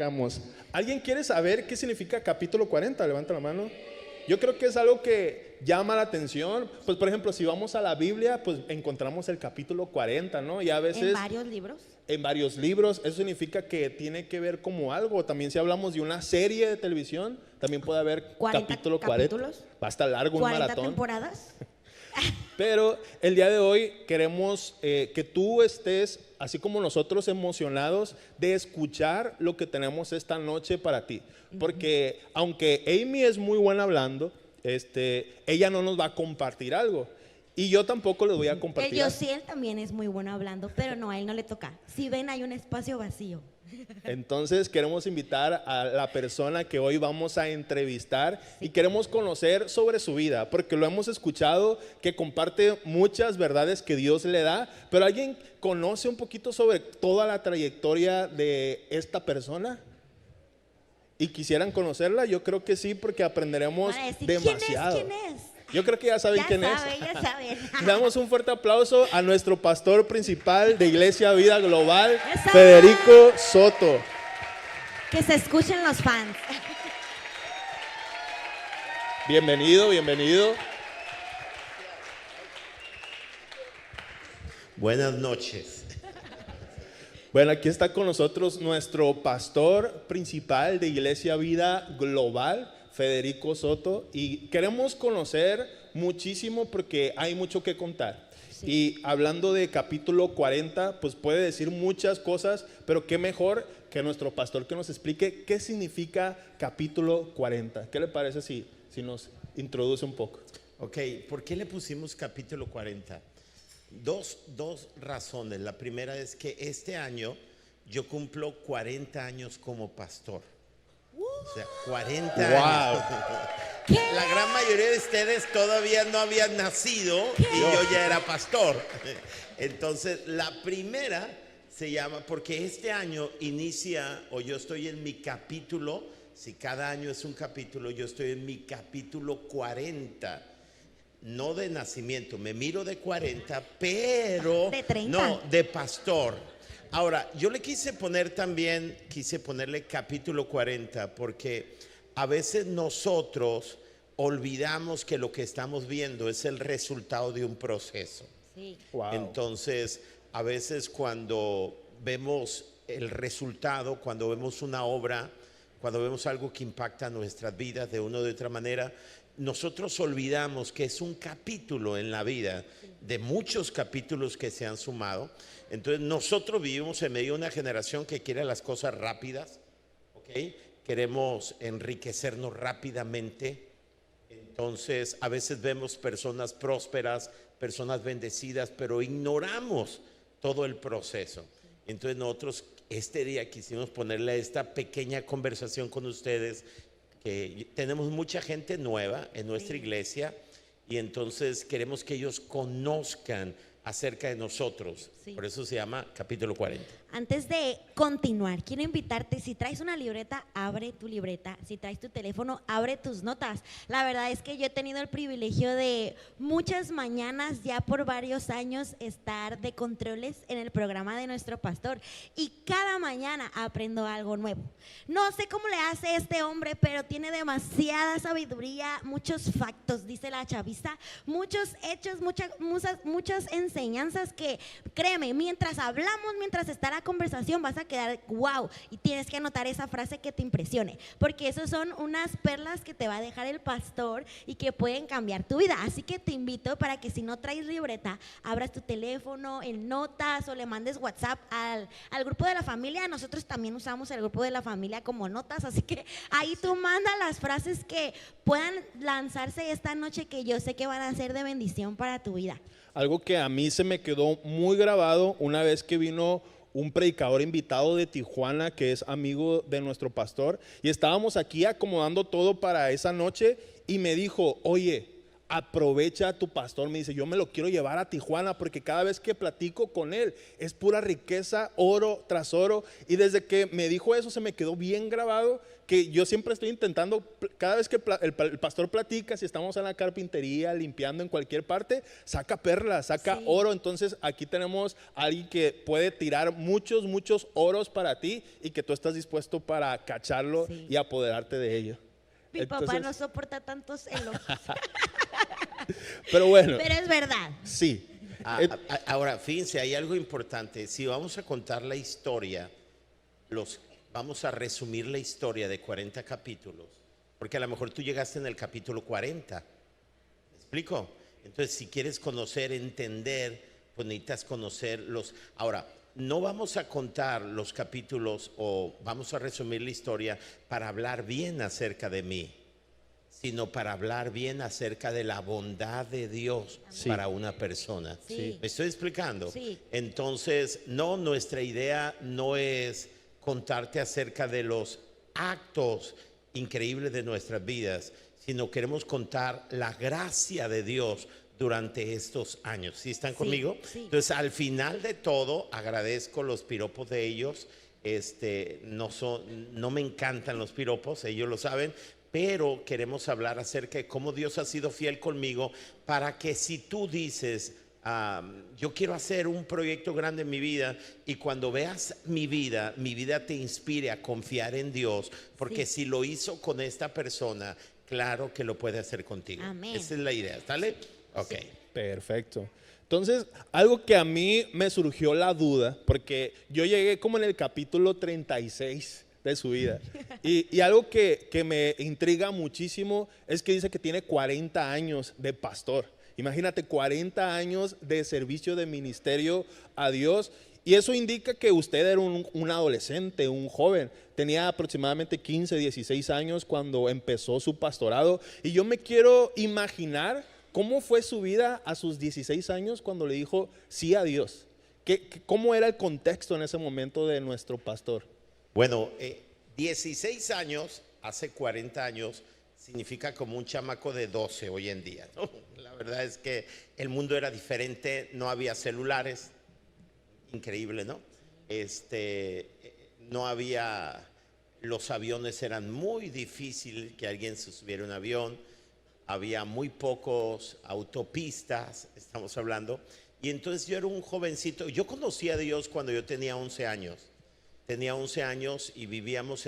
arrancamos. ¿Alguien quiere saber qué significa capítulo 40? Levanta la mano. Yo creo que es algo que llama la atención. Pues por ejemplo, si vamos a la Biblia, pues encontramos el capítulo 40, ¿no? Y a veces ¿En varios libros? en varios libros, eso significa que tiene que ver como algo. También si hablamos de una serie de televisión, también puede haber 40 capítulo 40. capítulos. Va a estar largo un 40 maratón. temporadas. Pero el día de hoy queremos que tú estés, así como nosotros, emocionados de escuchar lo que tenemos esta noche para ti. Porque aunque Amy es muy buena hablando, ella no nos va a compartir algo. Y yo tampoco les voy a compartir El algo. Yosiel también es muy bueno hablando, pero no, a él no le toca. Si ven, hay un espacio vacío. Entonces queremos invitar a la persona que hoy vamos a entrevistar y queremos conocer sobre su vida, porque lo hemos escuchado que comparte muchas verdades que Dios le da, pero ¿alguien conoce un poquito sobre toda la trayectoria de esta persona? ¿Y quisieran conocerla? Yo creo que sí, porque aprenderemos Van a decir, demasiado. ¿Quién es? Yo creo que ya saben Ya quién saben, es. ya saben. Le damos un fuerte aplauso a nuestro pastor principal de Iglesia Vida Global, ¡Eso! Federico Soto. Que se escuchen los fans. Bienvenido, bienvenido. Buenas noches. Bueno, aquí está con nosotros nuestro pastor principal de Iglesia Vida Global, Federico Soto, y queremos conocer muchísimo porque hay mucho que contar. Sí. Y hablando de capítulo 40, pues puede decir muchas cosas, pero qué mejor que nuestro pastor que nos explique qué significa capítulo 40. ¿Qué le parece si nos introduce un poco? Ok, ¿por qué le pusimos capítulo 40? Dos razones. La primera es que este año yo cumplo 40 años como pastor. O sea, 40 años. ¿Qué? La gran mayoría de ustedes todavía no habían nacido y yo ya era pastor. Entonces, la primera se llama, porque este año inicia, o yo estoy en mi capítulo, si cada año es un capítulo, yo estoy en mi capítulo 40. No de nacimiento, me miro de 40, pero de 30. no, de pastor. Ahora, yo le quise ponerle capítulo 40 porque a veces nosotros olvidamos que lo que estamos viendo es el resultado de un proceso. Sí. Wow. Entonces, a veces cuando vemos el resultado, cuando vemos una obra, cuando vemos algo que impacta nuestras vidas de una u otra manera, nosotros olvidamos que es un capítulo en la vida de muchos capítulos que se han sumado. Entonces nosotros vivimos en medio de una generación que quiere las cosas rápidas, ¿ok? Queremos enriquecernos rápidamente. Entonces a veces vemos personas prósperas, personas bendecidas, pero ignoramos todo el proceso. Entonces nosotros este día quisimos ponerle esta pequeña conversación con ustedes, que tenemos mucha gente nueva en nuestra iglesia y entonces queremos que ellos conozcan acerca de nosotros. Sí. Por eso se llama capítulo 40. Antes de continuar, quiero invitarte, si traes una libreta, abre tu libreta. Si traes tu teléfono, abre tus notas. La verdad es que yo he tenido el privilegio de muchas mañanas, ya por varios años, estar de controles en el programa de nuestro pastor. Y cada mañana aprendo algo nuevo. No sé cómo le hace este hombre, pero tiene demasiada sabiduría, muchos factos, dice la chaviza, muchos hechos, muchas enseñanzas que, créeme, mientras hablamos, mientras está la conversación, vas a quedar wow, y tienes que anotar esa frase que te impresione, porque esos son unas perlas que te va a dejar el pastor y que pueden cambiar tu vida. Así que te invito para que si no traes libreta, abras tu teléfono en notas o le mandes WhatsApp al grupo de la familia. Nosotros también usamos el grupo de la familia como notas, así que ahí tú manda las frases que puedan lanzarse esta noche, que yo sé que van a ser de bendición para tu vida. Algo que a mí se me quedó muy grabado una vez que vino un predicador invitado de Tijuana que es amigo de nuestro pastor y estábamos aquí acomodando todo para esa noche y me dijo, oye, aprovecha a tu pastor. Me dice, yo me lo quiero llevar a Tijuana porque cada vez que platico con él es pura riqueza, oro tras oro. Y desde que me dijo eso se me quedó bien grabado, que yo siempre estoy intentando, cada vez que el pastor platica, si estamos en la carpintería, limpiando en cualquier parte, saca perlas, saca oro. Entonces aquí tenemos a alguien que puede tirar muchos oros para ti y que tú estás dispuesto para cacharlo y apoderarte de ello. Mi papá no soporta tantos elogios. Pero bueno. Pero es verdad. Sí. Ahora, fíjense, hay algo importante. Si vamos a contar la historia, vamos a resumir la historia de 40 capítulos, porque a lo mejor tú llegaste en el capítulo 40. ¿Me explico? Entonces, si quieres conocer, entender, pues necesitas conocer los... Ahora, no vamos a contar los capítulos o vamos a resumir la historia para hablar bien acerca de mí, sino para hablar bien acerca de la bondad de Dios para una persona. Sí. ¿Me estoy explicando? Sí. Entonces, no, nuestra idea no es contarte acerca de los actos increíbles de nuestras vidas, sino queremos contar la gracia de Dios durante estos años. ¿Sí están conmigo? Sí. Entonces, al final de todo, agradezco los piropos de ellos. No me encantan los piropos, ellos lo saben, pero queremos hablar acerca de cómo Dios ha sido fiel conmigo para que si tú dices, yo quiero hacer un proyecto grande en mi vida, y cuando veas mi vida te inspire a confiar en Dios, porque si lo hizo con esta persona, claro que lo puede hacer contigo. Amén. Esa es la idea, ¿sale? Ok. Perfecto. Entonces, algo que a mí me surgió la duda, porque yo llegué como en el capítulo 36 de su vida, y algo que me intriga muchísimo es que dice que tiene 40 años de pastor. Imagínate, 40 años de servicio de ministerio a Dios. Y eso indica que usted era un adolescente, un joven. Tenía aproximadamente 15, 16 años cuando empezó su pastorado. Y yo me quiero imaginar cómo fue su vida a sus 16 años cuando le dijo sí a Dios. ¿Cómo era el contexto en ese momento de nuestro pastor? Bueno, 16 años, hace 40 años, significa como un chamaco de 12 hoy en día, ¿no? La verdad es que el mundo era diferente, no había celulares, increíble, ¿no? No había, los aviones eran muy difíciles que alguien se subiera a un avión, había muy pocos autopistas, estamos hablando, y entonces yo era un jovencito. Yo conocí a Dios cuando yo tenía 11 años. Tenía 11 años y vivíamos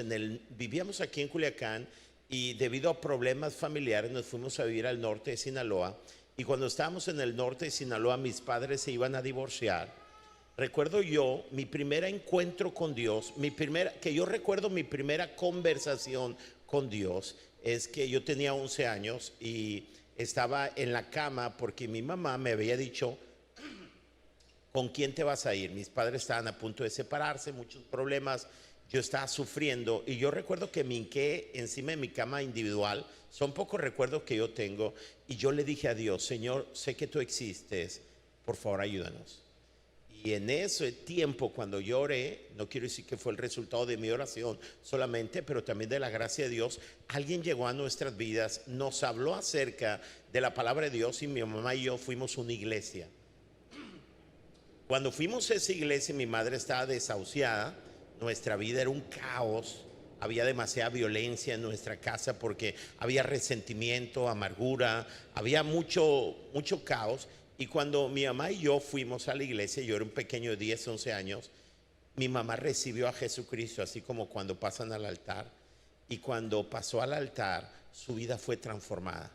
aquí en Culiacán, y debido a problemas familiares nos fuimos a vivir al norte de Sinaloa, y cuando estábamos en el norte de Sinaloa mis padres se iban a divorciar. Recuerdo yo mi primer encuentro con Dios, mi primera conversación con Dios es que yo tenía 11 años y estaba en la cama porque mi mamá me había dicho, ¿con quién te vas a ir? Mis padres estaban a punto de separarse, muchos problemas, yo estaba sufriendo, y yo recuerdo que me hinqué encima de mi cama individual, son pocos recuerdos que yo tengo, y yo le dije a Dios, Señor, sé que tú existes, por favor ayúdanos. Y en ese tiempo cuando yo oré, no quiero decir que fue el resultado de mi oración solamente, pero también de la gracia de Dios, alguien llegó a nuestras vidas, nos habló acerca de la palabra de Dios, y mi mamá y yo fuimos a una iglesia. Cuando fuimos a esa iglesia, mi madre estaba desahuciada, nuestra vida era un caos, había demasiada violencia en nuestra casa porque había resentimiento, amargura, había mucho caos. Y cuando mi mamá y yo fuimos a la iglesia, yo era un pequeño de 10, 11 años, mi mamá recibió a Jesucristo, así como cuando pasan al altar. Y cuando pasó al altar, su vida fue transformada,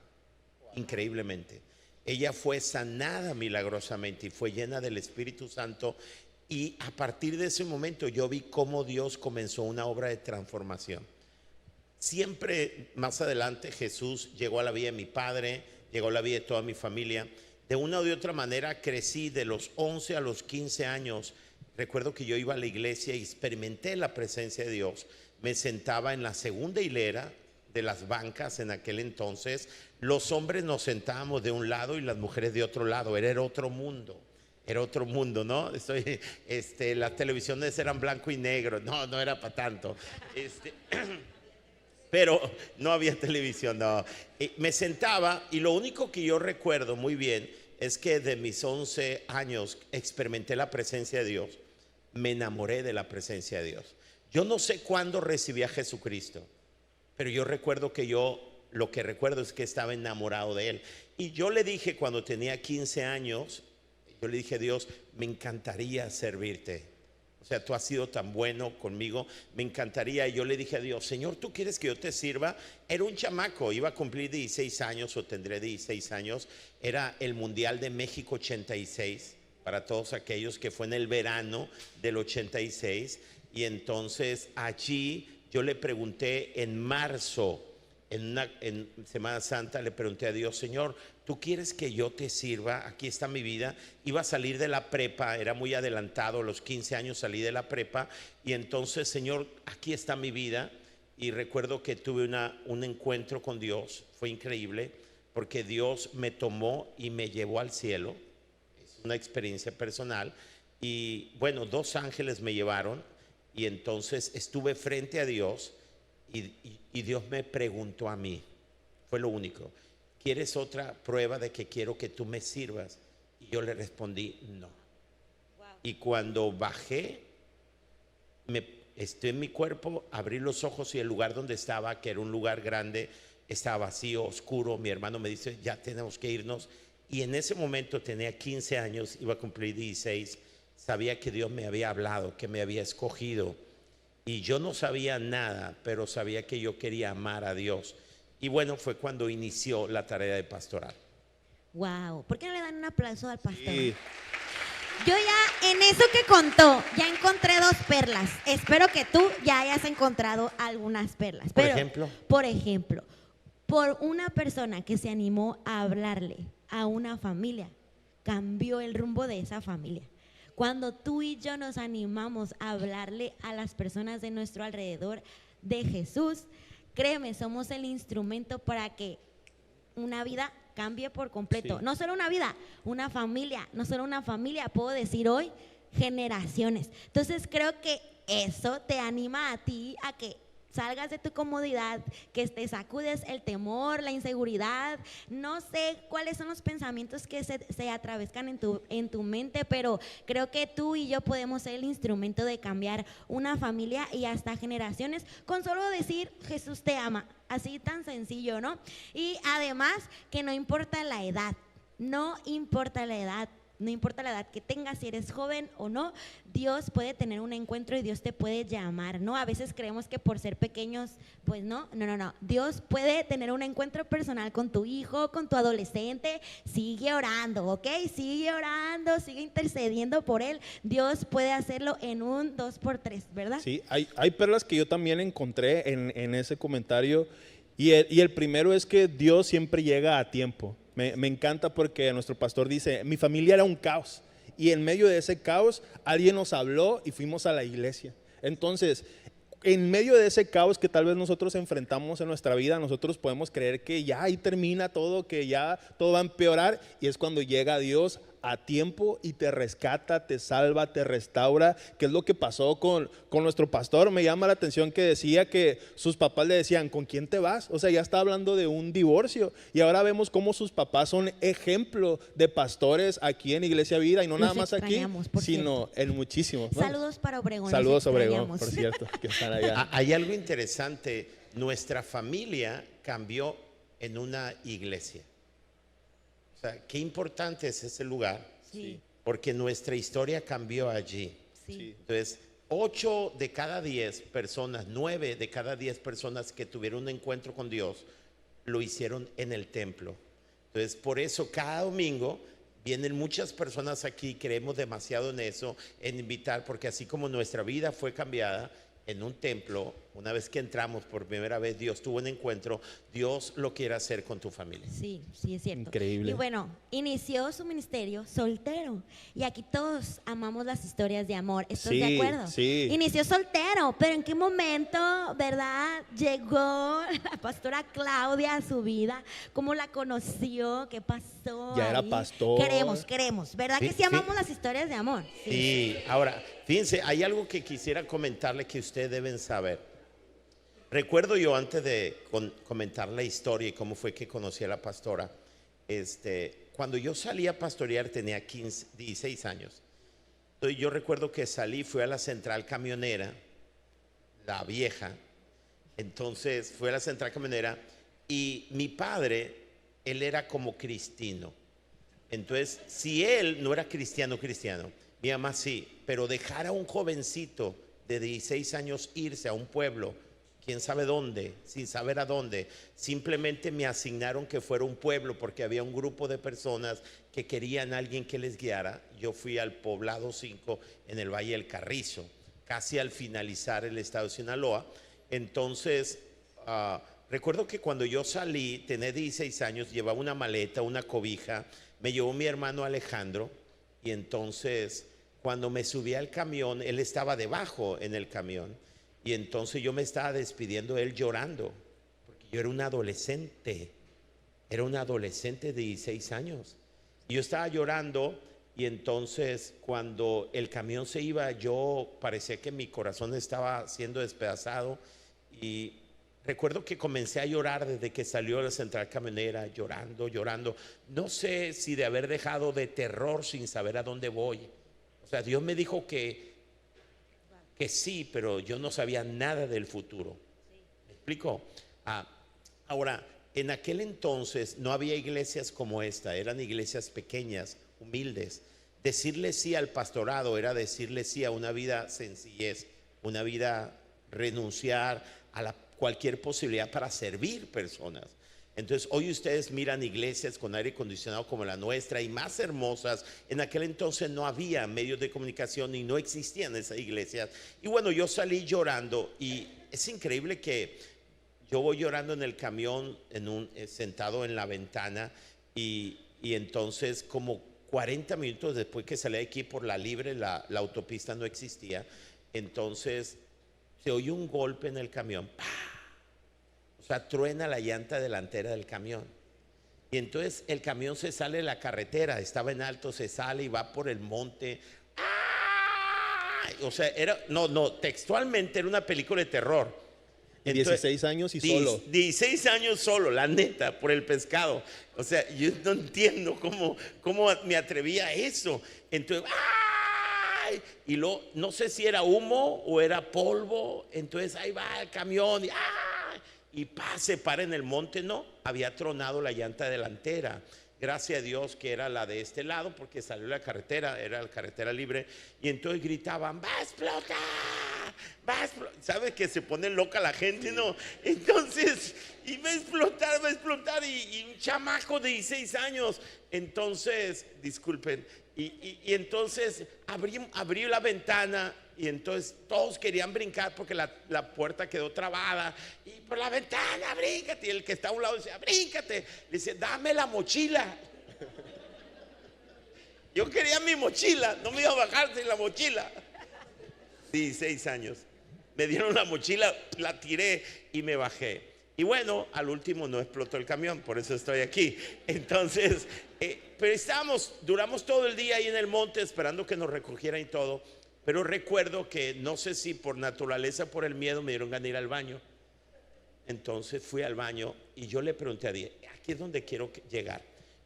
increíblemente. Ella fue sanada milagrosamente y fue llena del Espíritu Santo. Y a partir de ese momento yo vi cómo Dios comenzó una obra de transformación. Siempre más adelante Jesús llegó a la vida de mi padre, llegó a la vida de toda mi familia. De una u otra manera crecí de los 11 a los 15 años. Recuerdo que yo iba a la iglesia y experimenté la presencia de Dios. Me sentaba en la segunda hilera de las bancas en aquel entonces. Los hombres nos sentábamos de un lado y las mujeres de otro lado. Era otro mundo. Era otro mundo, ¿no? Las televisiones eran blanco y negro. No era para tanto. pero no había televisión, no. Me sentaba y lo único que yo recuerdo muy bien es que de mis 11 años experimenté la presencia de Dios, me enamoré de la presencia de Dios. Yo no sé cuándo recibí a Jesucristo, pero yo recuerdo que lo que recuerdo es que estaba enamorado de Él. Y yo le dije cuando tenía 15 años, yo le dije a Dios, me encantaría servirte. O sea, tú has sido tan bueno conmigo, me encantaría. Y yo le dije a Dios, Señor, ¿tú quieres que yo te sirva? Era un chamaco, iba a cumplir 16 años o tendré 16 años. Era el Mundial de México 86, para todos aquellos que fue en el verano del 86. Y entonces allí yo le pregunté en marzo, en Semana Santa, le pregunté a Dios, Señor, ¿tú quieres que yo te sirva? Aquí está mi vida. Iba a salir de la prepa, era muy adelantado, a los 15 años salí de la prepa. Y entonces, Señor, aquí está mi vida. Y recuerdo que tuve un encuentro con Dios, fue increíble, porque Dios me tomó y me llevó al cielo. Es una experiencia personal. Y bueno, 2 ángeles me llevaron. Y entonces estuve frente a Dios y Dios me preguntó a mí, fue lo único, ¿quieres otra prueba de que quiero que tú me sirvas? Y yo le respondí, no. Wow. Y cuando bajé, estoy en mi cuerpo, abrí los ojos y el lugar donde estaba, que era un lugar grande, estaba vacío, oscuro. Mi hermano me dice, ya tenemos que irnos. Y en ese momento tenía 15 años, iba a cumplir 16. Sabía que Dios me había hablado, que me había escogido. Y yo no sabía nada, pero sabía que yo quería amar a Dios. Y bueno, fue cuando inició la tarea de pastoral. Wow, ¿por qué no le dan un aplauso al pastor? Sí. Yo ya en eso que contó, ya encontré 2 perlas. Espero que tú ya hayas encontrado algunas perlas. Por ejemplo. Por ejemplo, por una persona que se animó a hablarle a una familia, cambió el rumbo de esa familia. Cuando tú y yo nos animamos a hablarle a las personas de nuestro alrededor de Jesús, créeme, somos el instrumento para que una vida cambie por completo. Sí. No solo una vida, una familia, no solo una familia, puedo decir hoy, generaciones. Entonces creo que eso te anima a ti a que salgas de tu comodidad, que te sacudes el temor, la inseguridad. No sé cuáles son los pensamientos que se atravescan en tu mente, pero creo que tú y yo podemos ser el instrumento de cambiar una familia y hasta generaciones con solo decir Jesús te ama, así tan sencillo, ¿no? Y además que no importa la edad, no importa la edad. No importa la edad que tengas, si eres joven o no, Dios puede tener un encuentro y Dios te puede llamar, ¿no? A veces creemos que por ser pequeños, pues no. Dios puede tener un encuentro personal con tu hijo, con tu adolescente. Sigue orando, ¿ok? Sigue orando, sigue intercediendo por él. Dios puede hacerlo en un 2x3, ¿verdad? Sí, hay perlas que yo también encontré en ese comentario. Y el primero es que Dios siempre llega a tiempo. Me encanta porque nuestro pastor dice, mi familia era un caos y en medio de ese caos alguien nos habló y fuimos a la iglesia. Entonces, en medio de ese caos que tal vez nosotros enfrentamos en nuestra vida, nosotros podemos creer que ya ahí termina todo, que ya todo va a empeorar, y es cuando llega Dios a tiempo y te rescata, te salva, te restaura, que es lo que pasó con nuestro pastor. Me llama la atención que decía que sus papás le decían, ¿con quién te vas? O sea, ya está hablando de un divorcio, y ahora vemos cómo sus papás son ejemplo de pastores aquí en Iglesia Vida, y no nada más aquí, sino en muchísimos, ¿no? Saludos para Obregón. Saludos Obregón, por cierto, que están allá. Hay algo interesante, nuestra familia cambió en una iglesia. O sea, qué importante es ese lugar, sí, porque nuestra historia cambió allí. Sí. Entonces, 8 de cada 10 personas, 9 de cada 10 personas que tuvieron un encuentro con Dios, lo hicieron en el templo. Entonces, por eso cada domingo vienen muchas personas aquí, creemos demasiado en eso, en invitar, porque así como nuestra vida fue cambiada en un templo, una vez que entramos por primera vez, Dios tuvo un encuentro, Dios lo quiere hacer con tu familia. Sí, sí, es cierto. Increíble. Y bueno, inició su ministerio soltero, y aquí todos amamos las historias de amor, ¿estás de acuerdo? Sí. Inició soltero, pero ¿en qué momento, verdad, llegó la pastora Claudia a su vida? ¿Cómo la conoció? ¿Qué pasó? Ya ahí? era pastor. Queremos, ¿verdad que sí amamos las historias de amor? Sí, ahora, fíjense, hay algo que quisiera comentarle que ustedes deben saber. Recuerdo yo antes de comentar la historia y cómo fue que conocí a la pastora, cuando yo salí a pastorear tenía 16 años. Entonces yo recuerdo que salí, fui a la central camionera, la vieja. Entonces fui a la central camionera y mi padre, él era como cristino. Entonces, si él no era cristiano, mi mamá sí, pero dejar a un jovencito de 16 años irse a un pueblo, quién sabe dónde, sin saber a dónde, simplemente me asignaron que fuera un pueblo porque había un grupo de personas que querían a alguien que les guiara. Yo fui al poblado 5 en el Valle del Carrizo, casi al finalizar el estado de Sinaloa. Entonces, recuerdo que cuando yo salí, tenía 16 años, llevaba una maleta, una cobija, me llevó mi hermano Alejandro y entonces cuando me subí al camión, él estaba debajo en el camión y entonces yo me estaba despidiendo de él llorando, porque yo era un adolescente de 16 años. Y yo estaba llorando y entonces cuando el camión se iba, yo parecía que mi corazón estaba siendo despedazado y recuerdo que comencé a llorar desde que salió la central camionera, llorando. No sé si de haber dejado de terror sin saber a dónde voy. O sea, Dios me dijo que sí, pero yo no sabía nada del futuro. ¿Me explico? Ahora, en aquel entonces no había iglesias como esta, eran iglesias pequeñas, humildes. Decirle sí al pastorado era decirle sí a una vida sencillez, una vida renunciar a cualquier posibilidad para servir personas. Entonces hoy ustedes miran iglesias con aire acondicionado como la nuestra y más hermosas. En aquel entonces no había medios de comunicación y no existían esas iglesias. Y bueno, yo salí llorando y es increíble que yo voy llorando en el camión, sentado en la ventana y entonces como 40 minutos después que salí de aquí por la libre, la autopista no existía, entonces se oye un golpe en el camión, ¡pah! O sea, truena la llanta delantera del camión. Y entonces el camión se sale de la carretera, estaba en alto, se sale y va por el monte. ¡Ay! O sea, textualmente era una película de terror. Entonces, 16 años y solo. 16 años solo, la neta, por el pescado. O sea, yo no entiendo cómo me atrevía a eso. Entonces, ¡ay! Y no sé si era humo o era polvo. Entonces ahí va el camión y ¡ay! Y se para en el monte. No, había tronado la llanta delantera. Gracias a Dios que era la de este lado, porque salió la carretera, era la carretera libre. Y entonces gritaban, ¡va a explotar! ¡Va a explotar! ¿Sabes que se pone loca la gente, no? Entonces, y va a explotar. Y un chamaco de 16 años. Entonces, disculpen. Y entonces abrí la ventana. Y entonces todos querían brincar porque la puerta quedó trabada. Y por la ventana, bríncate. Y el que está a un lado decía, bríncate. Le dice, dame la mochila. Yo quería mi mochila, no me iba a bajar sin la mochila. 16 años. Me dieron la mochila, la tiré y me bajé. Y bueno, al último no explotó el camión, por eso estoy aquí. Entonces, pero duramos todo el día ahí en el monte esperando que nos recogieran y todo. Pero recuerdo que no sé si por naturaleza, por el miedo, me dieron ganas de ir al baño. Entonces fui al baño y yo le pregunté a Dios, aquí es donde quiero llegar.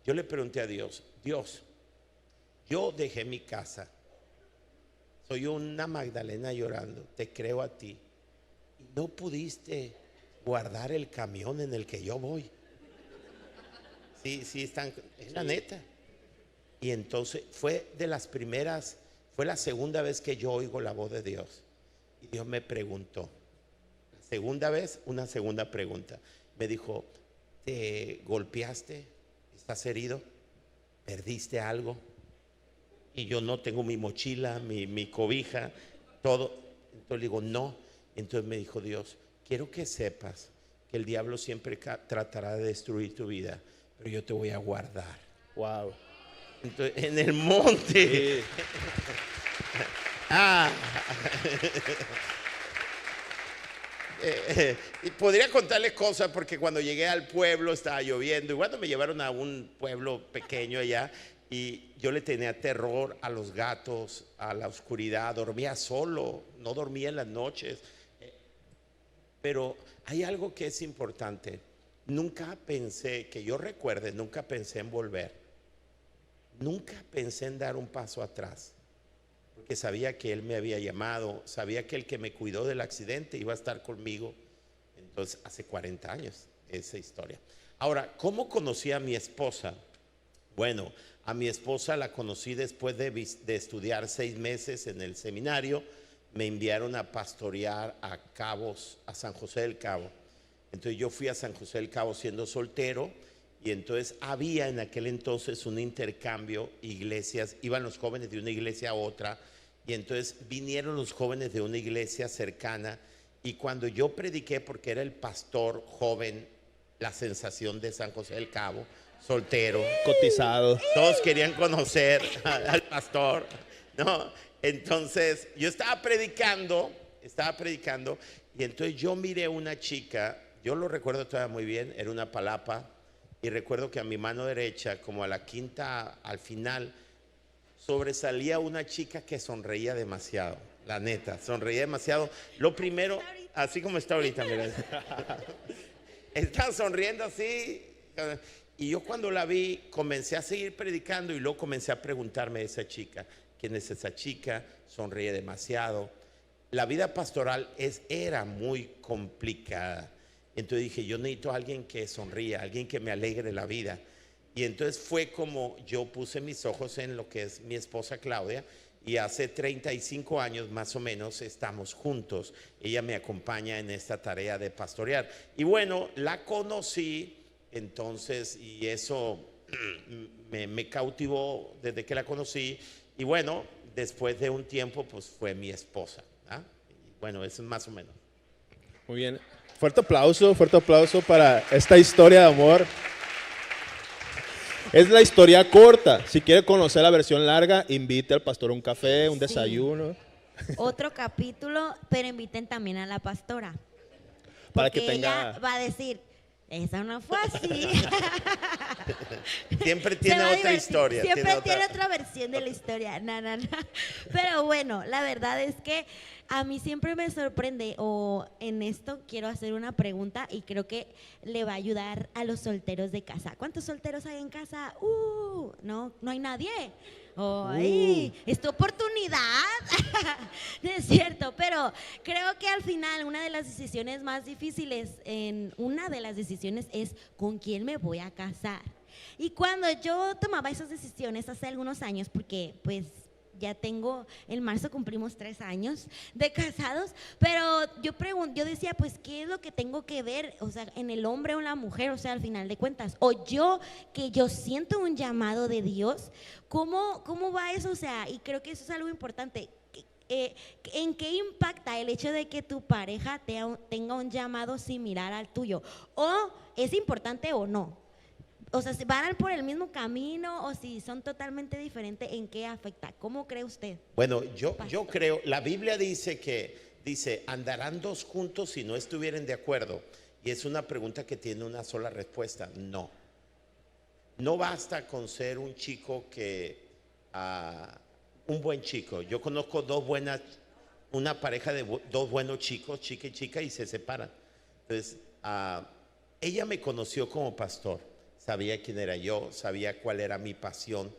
Yo le pregunté a Dios, Dios, yo dejé mi casa, soy una Magdalena llorando, te creo a ti. Y no pudiste guardar el camión en el que yo voy. Sí, es la neta. Y entonces fue la segunda vez que yo oigo la voz de Dios. Y Dios me preguntó, segunda vez, una segunda pregunta. Me dijo, ¿te golpeaste? ¿Estás herido? ¿Perdiste algo? Y yo no tengo mi mochila, mi cobija, todo. Entonces le digo, no. Entonces me dijo Dios, quiero que sepas que el diablo siempre tratará de destruir tu vida, pero yo te voy a guardar. Wow. Entonces, en el monte. Sí. Y podría contarles cosas porque cuando llegué al pueblo estaba lloviendo y cuando me llevaron a un pueblo pequeño allá y yo le tenía terror a los gatos, a la oscuridad, dormía solo, no dormía en las noches. Pero hay algo que es importante. Nunca pensé, que yo recuerde, nunca pensé en volver. Nunca pensé en dar un paso atrás. Porque sabía que Él me había llamado, sabía que el que me cuidó del accidente iba a estar conmigo. Entonces, hace 40 años, esa historia. Ahora, ¿cómo conocí a mi esposa? Bueno, a mi esposa la conocí después de estudiar 6 meses en el seminario. Me enviaron a pastorear a Cabos, a San José del Cabo. Entonces yo fui a San José del Cabo siendo soltero, y entonces había en aquel entonces un intercambio, iglesias, iban los jóvenes de una iglesia a otra, y entonces vinieron los jóvenes de una iglesia cercana, y cuando yo prediqué, porque era el pastor joven, la sensación de San José del Cabo, soltero, Cotizado. todos querían conocer al pastor, ¿no? Entonces yo estaba predicando, y entonces yo miré una chica, yo lo recuerdo todavía muy bien, era una palapa, y recuerdo que a mi mano derecha, como a la quinta, al final, sobresalía una chica que sonreía demasiado, la neta, sonreía demasiado. Lo primero, así como está ahorita, mira, estaba sonriendo así, y yo cuando la vi comencé a seguir predicando, y luego comencé a preguntarme de esa chica, ¿quién es esa chica? Sonríe demasiado. La vida pastoral era muy complicada. Entonces dije, yo necesito a alguien que sonría, alguien que me alegre la vida. Y entonces fue como yo puse mis ojos en lo que es mi esposa Claudia, y hace 35 años más o menos estamos juntos. Ella me acompaña en esta tarea de pastorear. Y bueno, la conocí entonces, y eso me cautivó desde que la conocí. Y bueno, después de un tiempo, pues fue mi esposa. ¿Ah? Bueno, eso es más o menos. Muy bien. Fuerte aplauso para esta historia de amor. Es la historia corta. Si quiere conocer la versión larga, invite al pastor a un café, un desayuno. Otro capítulo, pero inviten también a la pastora. Para Porque que tenga... ella va a decir, esa no fue así. Siempre Se tiene va a otra divertir. historia. Siempre tiene otra versión de la historia. No. Pero bueno, la verdad es que a mí siempre me sorprende, o en esto quiero hacer una pregunta y creo que le va a ayudar a los solteros de casa. ¿Cuántos solteros hay en casa? No hay nadie. ¡Ay! Es tu oportunidad. No es cierto, pero creo que al final una de las decisiones más difíciles, es con quién me voy a casar. Y cuando yo tomaba esas decisiones hace algunos años, porque pues ya en marzo cumplimos 3 años de casados, pero yo decía, pues, ¿qué es lo que tengo que ver? O sea, en el hombre o en la mujer, o sea, al final de cuentas, que yo siento un llamado de Dios, ¿cómo va eso? O sea, y creo que eso es algo importante. ¿En qué impacta el hecho de que tu pareja tenga un llamado similar al tuyo? ¿O es importante o no? O sea, si van por el mismo camino o si son totalmente diferentes, ¿en qué afecta? ¿Cómo cree usted? Bueno, yo creo, la Biblia dice, andarán dos juntos si no estuvieren de acuerdo. Y es una pregunta que tiene una sola respuesta: no. No basta con ser un chico un buen chico. Yo conozco una pareja de dos buenos chicos, chica y chica, y se separan. Entonces, ella me conoció como pastor. Sabía quién era yo, sabía cuál era mi pasión.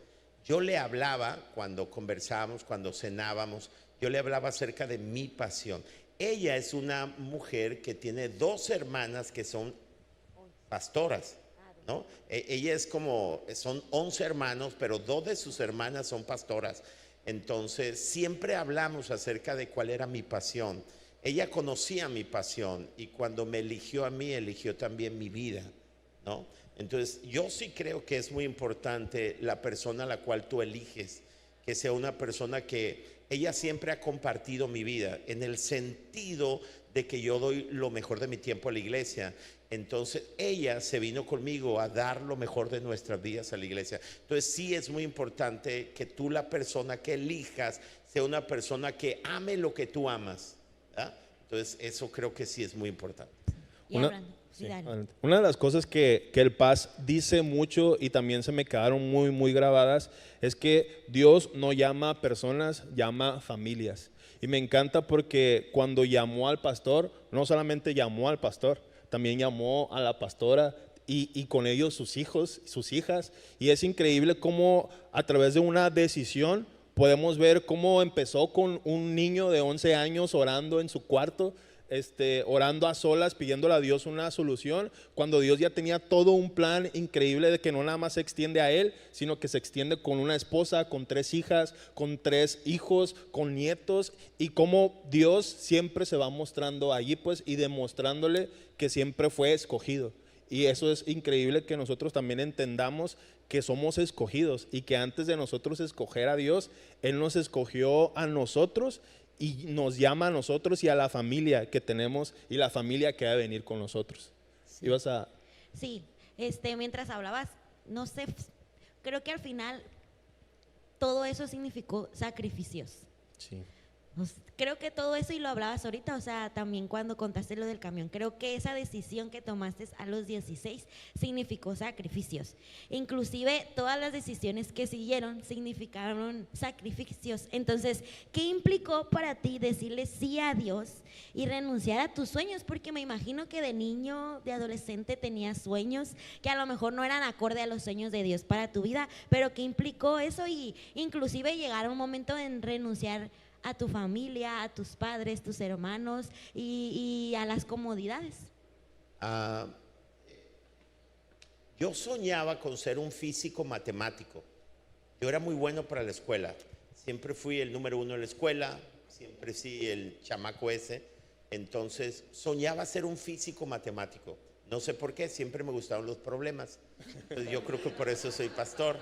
Yo le hablaba cuando conversábamos, cuando cenábamos, yo le hablaba acerca de mi pasión. Ella es una mujer que tiene 2 hermanas que son pastoras, ¿no? Ella son 11 hermanos, pero 2 de sus hermanas son pastoras. Entonces, siempre hablamos acerca de cuál era mi pasión. Ella conocía mi pasión, y cuando me eligió a mí, eligió también mi vida, ¿no? Entonces, yo sí creo que es muy importante la persona a la cual tú eliges, que sea una persona que ella siempre ha compartido mi vida, en el sentido de que yo doy lo mejor de mi tiempo a la iglesia. Entonces, ella se vino conmigo a dar lo mejor de nuestras vidas a la iglesia. Entonces, sí es muy importante que tú, la persona que elijas, sea una persona que ame lo que tú amas, ¿verdad? Entonces, eso creo que sí es muy importante. Sí, dale. Adelante. Una de las cosas que el Paz dice mucho y también se me quedaron muy, muy grabadas es que Dios no llama a personas, llama a familias. Y me encanta porque cuando llamó al pastor, no solamente llamó al pastor, también llamó a la pastora y con ellos sus hijos, sus hijas. Y es increíble cómo a través de una decisión podemos ver cómo empezó con un niño de 11 años orando en su cuarto, orando a solas, pidiéndole a Dios una solución, cuando Dios ya tenía todo un plan increíble de que no nada más se extiende a él, sino que se extiende con una esposa, con 3 hijas, con 3 hijos, con nietos, y cómo Dios siempre se va mostrando allí, pues, y demostrándole que siempre fue escogido. Y eso es increíble, que nosotros también entendamos que somos escogidos y que antes de nosotros escoger a Dios, Él nos escogió a nosotros y nos llama a nosotros y a la familia que tenemos y la familia que va a venir con nosotros. Sí. Ibas a... Sí, mientras hablabas, no sé, creo que al final todo eso significó sacrificios. Sí. Creo que todo eso, y lo hablabas ahorita, o sea, también cuando contaste lo del camión, creo que esa decisión que tomaste a los 16 significó sacrificios. Inclusive todas las decisiones que siguieron significaron sacrificios. Entonces, ¿qué implicó para ti decirle sí a Dios y renunciar a tus sueños? Porque me imagino que de niño, de adolescente tenías sueños que a lo mejor no eran acorde a los sueños de Dios para tu vida, pero ¿qué implicó eso? Y inclusive llegar a un momento en renunciar a tu familia, a tus padres, tus hermanos y a las comodidades. Yo soñaba con ser un físico matemático. Yo era muy bueno para la escuela. Siempre fui el número 1 en la escuela, siempre sí el chamaco ese. Entonces soñaba ser un físico matemático. No sé por qué, siempre me gustaron los problemas. Entonces, yo creo que por eso soy pastor.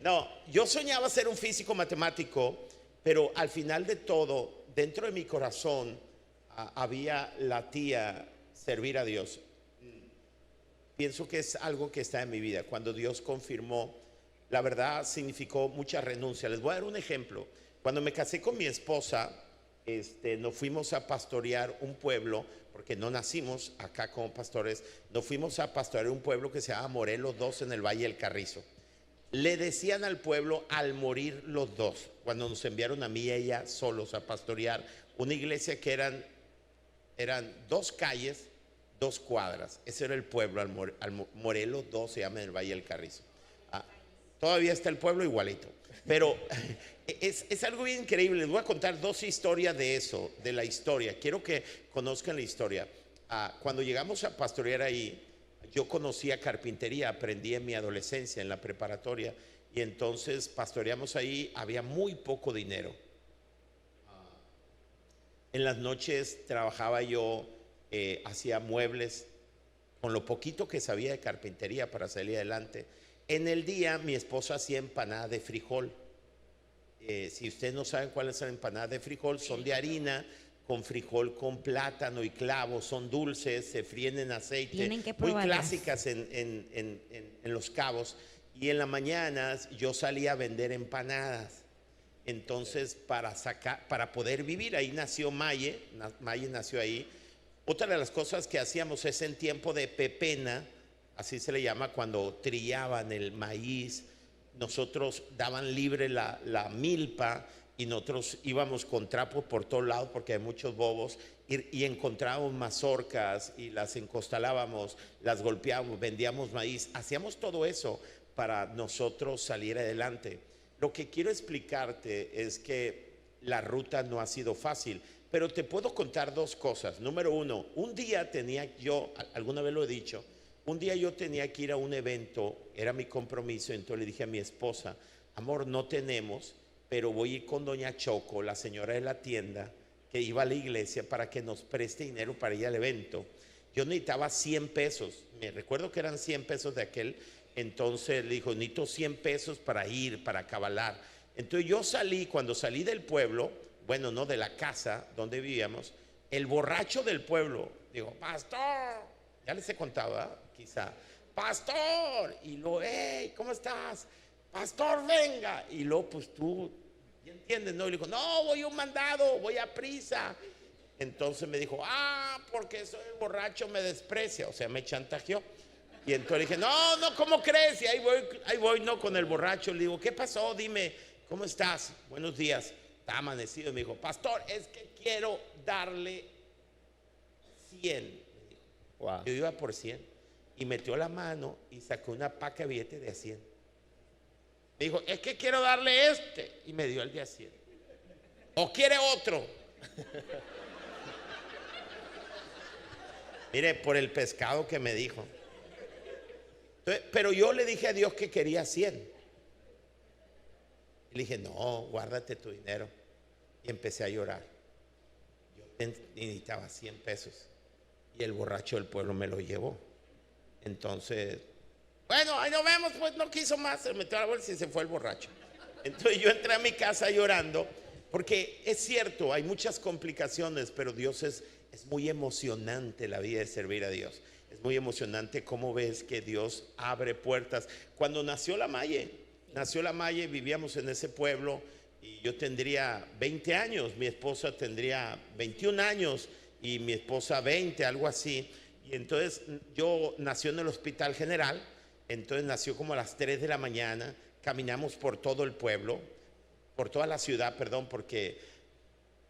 No, yo soñaba ser un físico matemático, pero al final de todo, dentro de mi corazón había latía servir a Dios. Pienso que es algo que está en mi vida. Cuando Dios confirmó, la verdad significó mucha renuncia. Les voy a dar un ejemplo. Cuando me casé con mi esposa, nos fuimos a pastorear un pueblo, porque no nacimos acá como pastores, nos fuimos a pastorear un pueblo que se llama Morelos 2 en el Valle del Carrizo. Le decían al pueblo al morir los dos, cuando nos enviaron a mí y a ella solos a pastorear una iglesia que eran 2 calles, 2 cuadras. Ese era el pueblo, Morelos 2 se llama en el Valle del Carrizo. Todavía está el pueblo igualito. Pero es algo bien increíble. Les voy a contar 2 historias de eso, de la historia. Quiero que conozcan la historia. Cuando llegamos a pastorear ahí, yo conocía carpintería, aprendí en mi adolescencia, en la preparatoria, y entonces pastoreamos ahí, había muy poco dinero. En las noches trabajaba yo, hacía muebles, con lo poquito que sabía de carpintería para salir adelante. En el día mi esposa hacía empanadas de frijol. Si ustedes no saben cuáles son empanadas de frijol, son de harina con frijol con plátano y clavos, son dulces, se fríen en aceite. Tienen que muy probarlas. clásicas en Los Cabos. Y en las mañanas yo salía a vender empanadas. Entonces para poder vivir, ahí nació Maye nació ahí. Otra de las cosas que hacíamos es en tiempo de pepena, así se le llama cuando trillaban el maíz, nosotros daban libre la milpa y nosotros íbamos con trapos por todos lados porque hay muchos bobos y encontrábamos mazorcas y las encostalábamos, las golpeábamos, vendíamos maíz, hacíamos todo eso para nosotros salir adelante. Lo que quiero explicarte es que la ruta no ha sido fácil, pero te puedo contar 2 cosas. Número 1, un día tenía yo, alguna vez lo he dicho, un día yo tenía que ir a un evento, era mi compromiso, entonces le dije a mi esposa, amor, no tenemos, pero voy a ir con doña Choco, la señora de la tienda, que iba a la iglesia para que nos preste dinero para ir al evento. Yo necesitaba 100 pesos, me recuerdo que eran 100 pesos de aquel, entonces le dijo, necesito 100 pesos para ir, para cabalar. Entonces yo salí, cuando salí del pueblo, bueno, no de la casa donde vivíamos, el borracho del pueblo, digo, pastor, ya les he contado, ¿eh? Quizá, pastor, y luego, hey, ¿cómo estás? Pastor, venga, y luego pues tú, ¿ya entiendes? No, y le dijo, no, voy a un mandado, voy a prisa, Entonces me dijo, porque soy borracho me desprecia, o sea, me chantajeó. Y entonces le dije, no, ¿cómo crees? Y ahí voy, no, con el borracho. Le digo, ¿qué pasó? Dime, ¿cómo estás? Buenos días. Está amanecido. Y me dijo, pastor, es que quiero darle 100. Wow. Yo iba por 100. Y metió la mano y sacó una paca de billetes de a 100. Me dijo, es que quiero darle este. Y me dio el de a 100. ¿O quiere otro? Mire, por el pescado que me dijo. Entonces, pero yo le dije a Dios que quería 100. Y le dije, no, guárdate tu dinero. Y empecé a llorar. Yo necesitaba 100 pesos. Y el borracho del pueblo me lo llevó. Entonces, bueno, ahí nos vemos, pues no quiso más. Se metió a la bolsa y se fue el borracho. Entonces yo entré a mi casa llorando. Porque es cierto, hay muchas complicaciones, pero Dios es muy emocionante la vida de servir a Dios. Es muy emocionante cómo ves que Dios abre puertas. Cuando nació la Maye, vivíamos en ese pueblo y yo tendría 20 años, mi esposa tendría 21 años y mi esposa 20, algo así. Y entonces yo nació en el Hospital General, entonces nació como a las 3 de la mañana, caminamos por todo el pueblo, por toda la ciudad, perdón, porque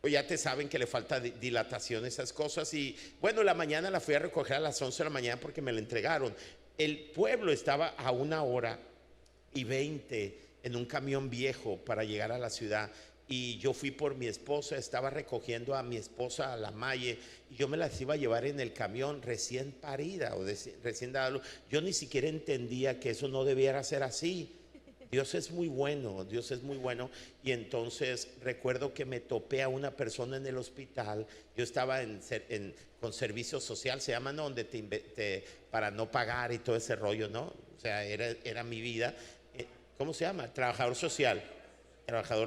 pues ya te saben que le falta dilatación, esas cosas. Y bueno, la mañana la fui a recoger a las 11 de la mañana porque me la entregaron. El pueblo estaba a 1:20 en un camión viejo para llegar a la ciudad. Y yo fui por mi esposa, estaba recogiendo a mi esposa, a la Maye, y yo me las iba a llevar en el camión recién parida o recién dada luz. Yo ni siquiera entendía que eso no debiera ser así. Dios es muy bueno, Dios es muy bueno. Y entonces recuerdo que me topé a una persona en el hospital. Yo estaba con servicio social, se llama, ¿no? Donde para no pagar y todo ese rollo, ¿no? O sea, era mi vida. ¿Cómo se llama? Trabajadora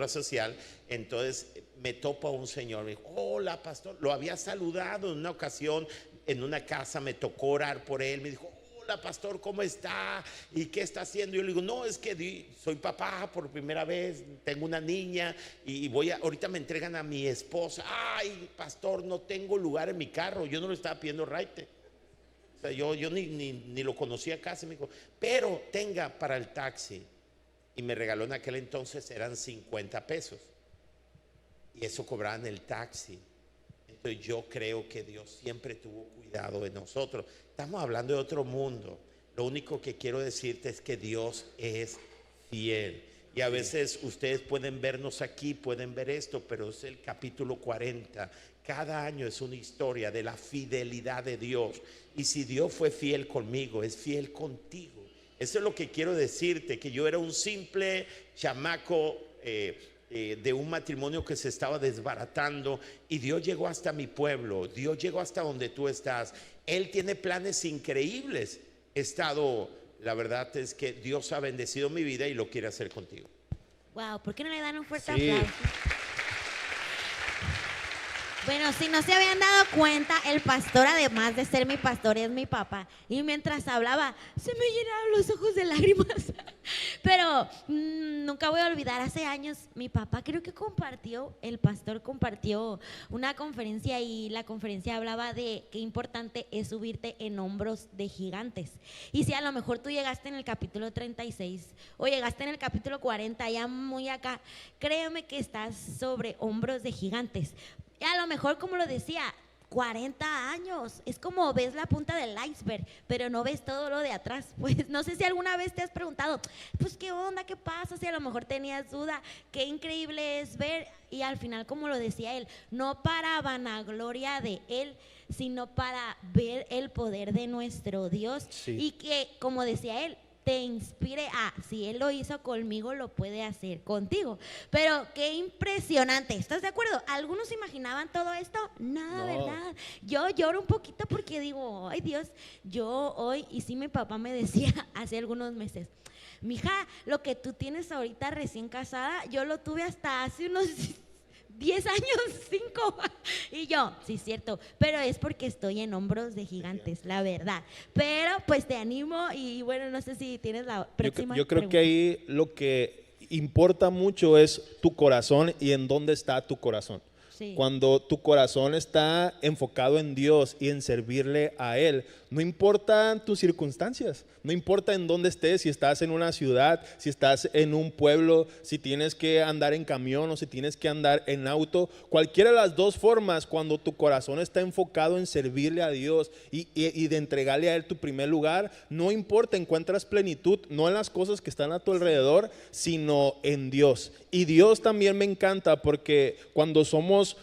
social. Entonces me topo a un señor, me dijo, hola pastor. Lo había saludado en una ocasión en una casa, me tocó orar por él. Me dijo, hola pastor, ¿cómo está? ¿Y qué está haciendo? Yo le digo, no, es que soy papá por primera vez, tengo una niña y ahorita me entregan a mi esposa. Ay, pastor, no tengo lugar en mi carro. Yo no le estaba pidiendo raite. O sea, yo ni lo conocía casi. Me dijo, pero tenga para el taxi. Y me regaló en aquel entonces, eran 50 pesos. Y eso cobraban el taxi. Entonces yo creo que Dios siempre tuvo cuidado de nosotros. Estamos hablando de otro mundo. Lo único que quiero decirte es que Dios es fiel. Y a veces ustedes pueden vernos aquí, pueden ver esto, pero es el capítulo 40. Cada año es una historia de la fidelidad de Dios. Y si Dios fue fiel conmigo, es fiel contigo. Eso es lo que quiero decirte, que yo era un simple chamaco de un matrimonio que se estaba desbaratando y Dios llegó hasta mi pueblo, Dios llegó hasta donde tú estás. Él tiene planes increíbles. La verdad es que Dios ha bendecido mi vida y lo quiere hacer contigo. Wow, ¿por qué no le dan un fuerte Sí. aplauso? Bueno, si no se habían dado cuenta, el pastor, además de ser mi pastor, es mi papá. Y mientras hablaba, se me llenaron los ojos de lágrimas. Pero nunca voy a olvidar, hace años mi papá creo que el pastor compartió una conferencia y la conferencia hablaba de qué importante es subirte en hombros de gigantes. Y si a lo mejor tú llegaste en el capítulo 36 o llegaste en el capítulo 40, ya muy acá, créeme que estás sobre hombros de gigantes. Y a lo mejor, como lo decía, 40 años, es como ves la punta del iceberg, pero no ves todo lo de atrás. Pues no sé si alguna vez te has preguntado, pues qué onda, qué pasa, si a lo mejor tenías duda, qué increíble es ver. Y al final, como lo decía él, no para vanagloria de él, sino para ver el poder de nuestro Dios. Sí. Y que, como decía él, te inspire si él lo hizo conmigo, lo puede hacer contigo. Pero qué impresionante, ¿estás de acuerdo? ¿Algunos imaginaban todo esto? Nada, No. ¿verdad? Yo lloro un poquito porque digo, ay Dios, yo hoy, y sí mi papá me decía hace algunos meses, mija, lo que tú tienes ahorita recién casada, yo lo tuve hasta hace unos 10 años, 5. Y yo, sí, cierto, pero es porque estoy en hombros de gigantes, la verdad. Pero pues te animo y bueno, no sé si tienes la próxima Yo creo que pregunta. ahí lo que importa mucho es tu corazón y en dónde está tu corazón. Sí. Cuando tu corazón está enfocado en Dios y en servirle a Él, no importan tus circunstancias, no importa en dónde estés, si estás en una ciudad, si estás en un pueblo, si tienes que andar en camión o si tienes que andar en auto, cualquiera de las dos formas, cuando tu corazón está enfocado en servirle a Dios y de entregarle a Él tu primer lugar, no importa, encuentras plenitud, no en las cosas que están a tu alrededor, sino en Dios. Y Dios también me encanta porque cuando somos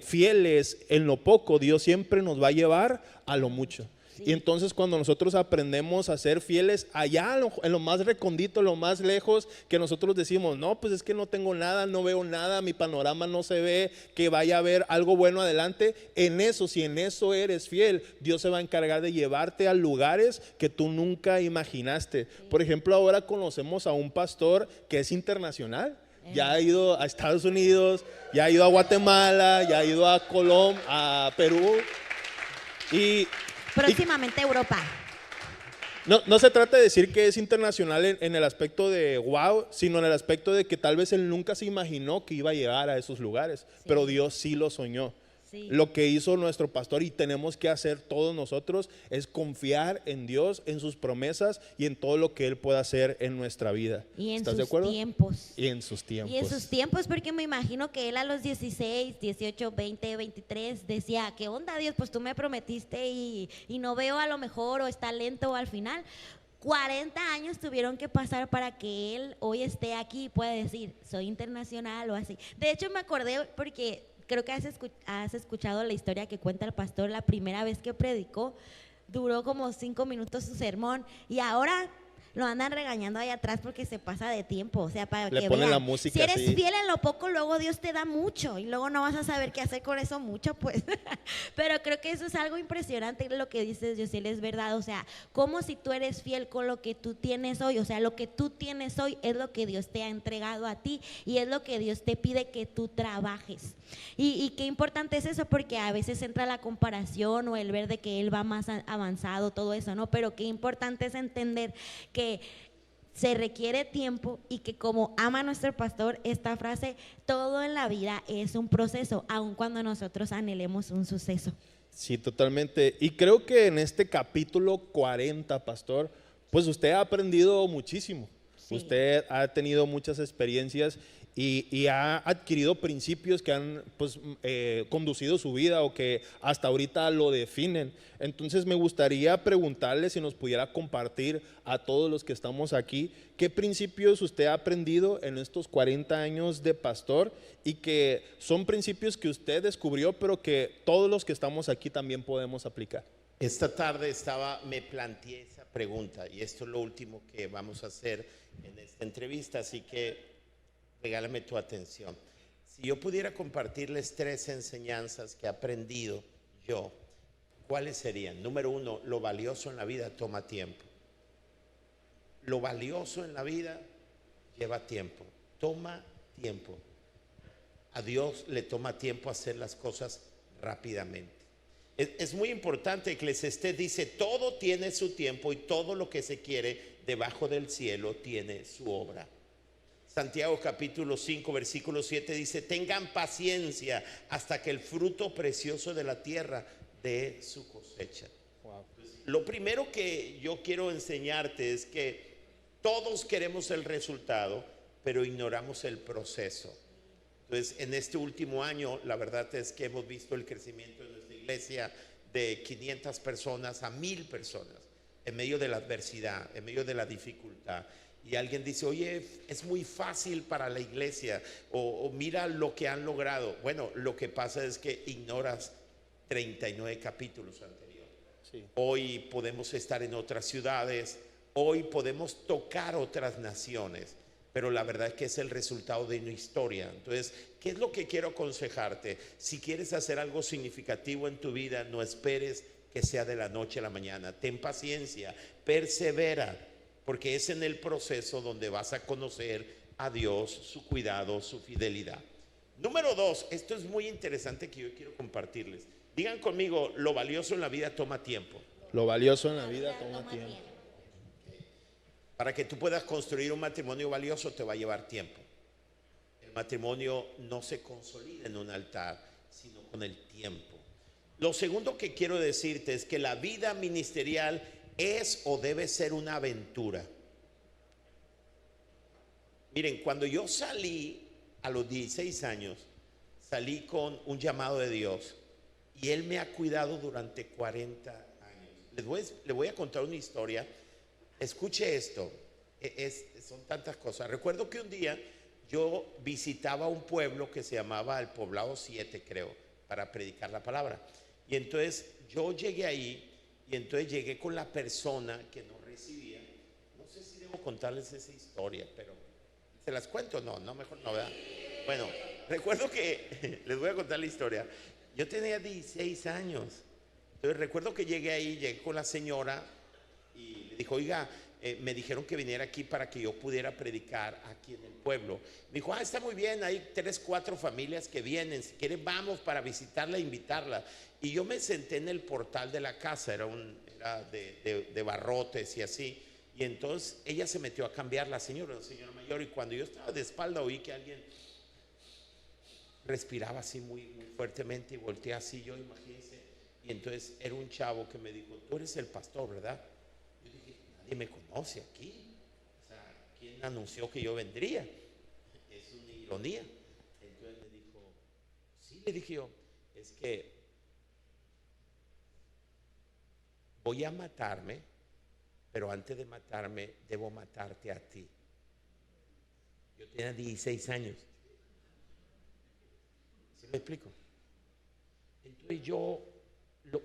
fieles en lo poco, Dios siempre nos va a llevar a lo mucho. Sí. Y entonces cuando nosotros aprendemos a ser fieles allá en lo más recondito, en lo más lejos, que nosotros decimos, no, pues es que no tengo nada, no veo nada, mi panorama no se ve, que vaya a haber algo bueno adelante, en eso, si en eso eres fiel, Dios se va a encargar de llevarte a lugares que tú nunca imaginaste. Por ejemplo, ahora conocemos a un pastor que es internacional. Ya ha ido a Estados Unidos, ya ha ido a Guatemala, ya ha ido a Colombia, a Perú. Y Próximamente Europa. no se trata de decir que es internacional en el aspecto de wow, sino en el aspecto de que tal vez él nunca se imaginó que iba a llegar a esos lugares, pero Dios sí lo soñó. Sí. Lo que hizo nuestro pastor y tenemos que hacer todos nosotros es confiar en Dios, en sus promesas y en todo lo que Él pueda hacer en nuestra vida. Y en ¿Estás sus de acuerdo? tiempos. Y en sus tiempos. Y en sus tiempos, porque me imagino que él a los 16, 18, 20, 23 decía, ¿qué onda, Dios? Pues tú me prometiste y no veo a lo mejor, o está lento al final. 40 años tuvieron que pasar para que él hoy esté aquí y pueda decir, soy internacional o así. De hecho, me acordé porque creo que has escuchado la historia que cuenta el pastor. La primera vez que predicó duró como 5 minutos su sermón y ahora lo andan regañando ahí atrás porque se pasa de tiempo. O sea, para Le que ponen vean, la música si eres así. fiel en lo poco, luego Dios te da mucho y luego no vas a saber qué hacer con eso mucho, pues. Pero creo que eso es algo impresionante lo que dices, Yosiel, es verdad. O sea, como si tú eres fiel con lo que tú tienes hoy, o sea, lo que tú tienes hoy es lo que Dios te ha entregado a ti y es lo que Dios te pide que tú trabajes. Y qué importante es eso, porque a veces entra la comparación o el ver de que él va más avanzado, todo eso, ¿no? Pero qué importante es entender que se requiere tiempo y que, como ama nuestro pastor, esta frase, todo en la vida es un proceso, aun cuando nosotros anhelemos un suceso. Sí, totalmente. Y creo que en este capítulo 40, pastor, pues usted ha aprendido muchísimo. Sí. Usted ha tenido muchas experiencias y ha adquirido principios que han pues, conducido su vida o que hasta ahorita lo definen. Entonces me gustaría preguntarle si nos pudiera compartir a todos los que estamos aquí, ¿qué principios usted ha aprendido en estos 40 años de pastor y que son principios que usted descubrió, pero que todos los que estamos aquí también podemos aplicar? Esta tarde me planteé esa pregunta y esto es lo último que vamos a hacer en esta entrevista, así que regálame tu atención. Si yo pudiera compartirles 3 enseñanzas que he aprendido yo, ¿cuáles serían? Número 1, lo valioso en la vida toma tiempo. Lo valioso en la vida lleva tiempo, toma tiempo. A Dios le toma tiempo hacer las cosas rápidamente. Es muy importante. Eclesiastés dice, todo tiene su tiempo y todo lo que se quiere debajo del cielo tiene su obra. Santiago capítulo 5 versículo 7 dice, tengan paciencia hasta que el fruto precioso de la tierra dé su cosecha. Wow. Lo primero que yo quiero enseñarte es que todos queremos el resultado, pero ignoramos el proceso. Entonces, en este último año, la verdad es que hemos visto el crecimiento de nuestra iglesia de 500 personas a 1000 personas en medio de la adversidad, en medio de la dificultad. Y alguien dice, oye, es muy fácil para la iglesia, o mira lo que han logrado. Bueno, lo que pasa es que ignoras 39 capítulos anteriores. Sí. Hoy podemos estar en otras ciudades, hoy podemos tocar otras naciones, pero la verdad es que es el resultado de una historia. Entonces, ¿qué es lo que quiero aconsejarte? Si quieres hacer algo significativo en tu vida, no esperes que sea de la noche a la mañana. Ten paciencia, persevera, porque es en el proceso donde vas a conocer a Dios, su cuidado, su fidelidad. Número 2, esto es muy interesante que yo quiero compartirles. Digan conmigo, lo valioso en la vida toma tiempo. Lo valioso en la vida toma tiempo. Para que tú puedas construir un matrimonio valioso te va a llevar tiempo. El matrimonio no se consolida en un altar, sino con el tiempo. Lo segundo que quiero decirte es que la vida ministerial es o debe ser una aventura. Miren, cuando yo salí a los 16 años, salí con un llamado de Dios y Él me ha cuidado durante 40 años. Les voy a contar una historia. Escuche esto, son tantas cosas. Recuerdo que un día yo visitaba un pueblo que se llamaba el Poblado 7, creo, para predicar la palabra. Y entonces yo llegué ahí y entonces llegué con la persona que nos recibía. No sé si debo contarles esa historia, pero ¿se las cuento? No, mejor no, ¿verdad? Bueno, recuerdo que, les voy a contar la historia. Yo tenía 16 años. Entonces recuerdo que llegué con la señora y le dijo, oiga, me dijeron que viniera aquí para que yo pudiera predicar aquí en el pueblo. Me dijo, está muy bien, hay 3, 4 familias que vienen, si quieren vamos para visitarla e invitarla. Y yo me senté en el portal de la casa, era de barrotes y así. Y entonces ella se metió a cambiar, la señora mayor, y cuando yo estaba de espalda oí que alguien respiraba así muy, muy fuertemente y volteé así, yo imagínense. Y entonces era un chavo que me dijo, tú eres el pastor, ¿verdad? Yo dije, nadie me conoce aquí. O sea, ¿quién anunció que yo vendría? Es una ironía. Entonces me dijo, sí, le dije yo, es que voy a matarme, pero antes de matarme debo matarte a ti. Yo tenía 16 años. ¿Sí me explico? Entonces yo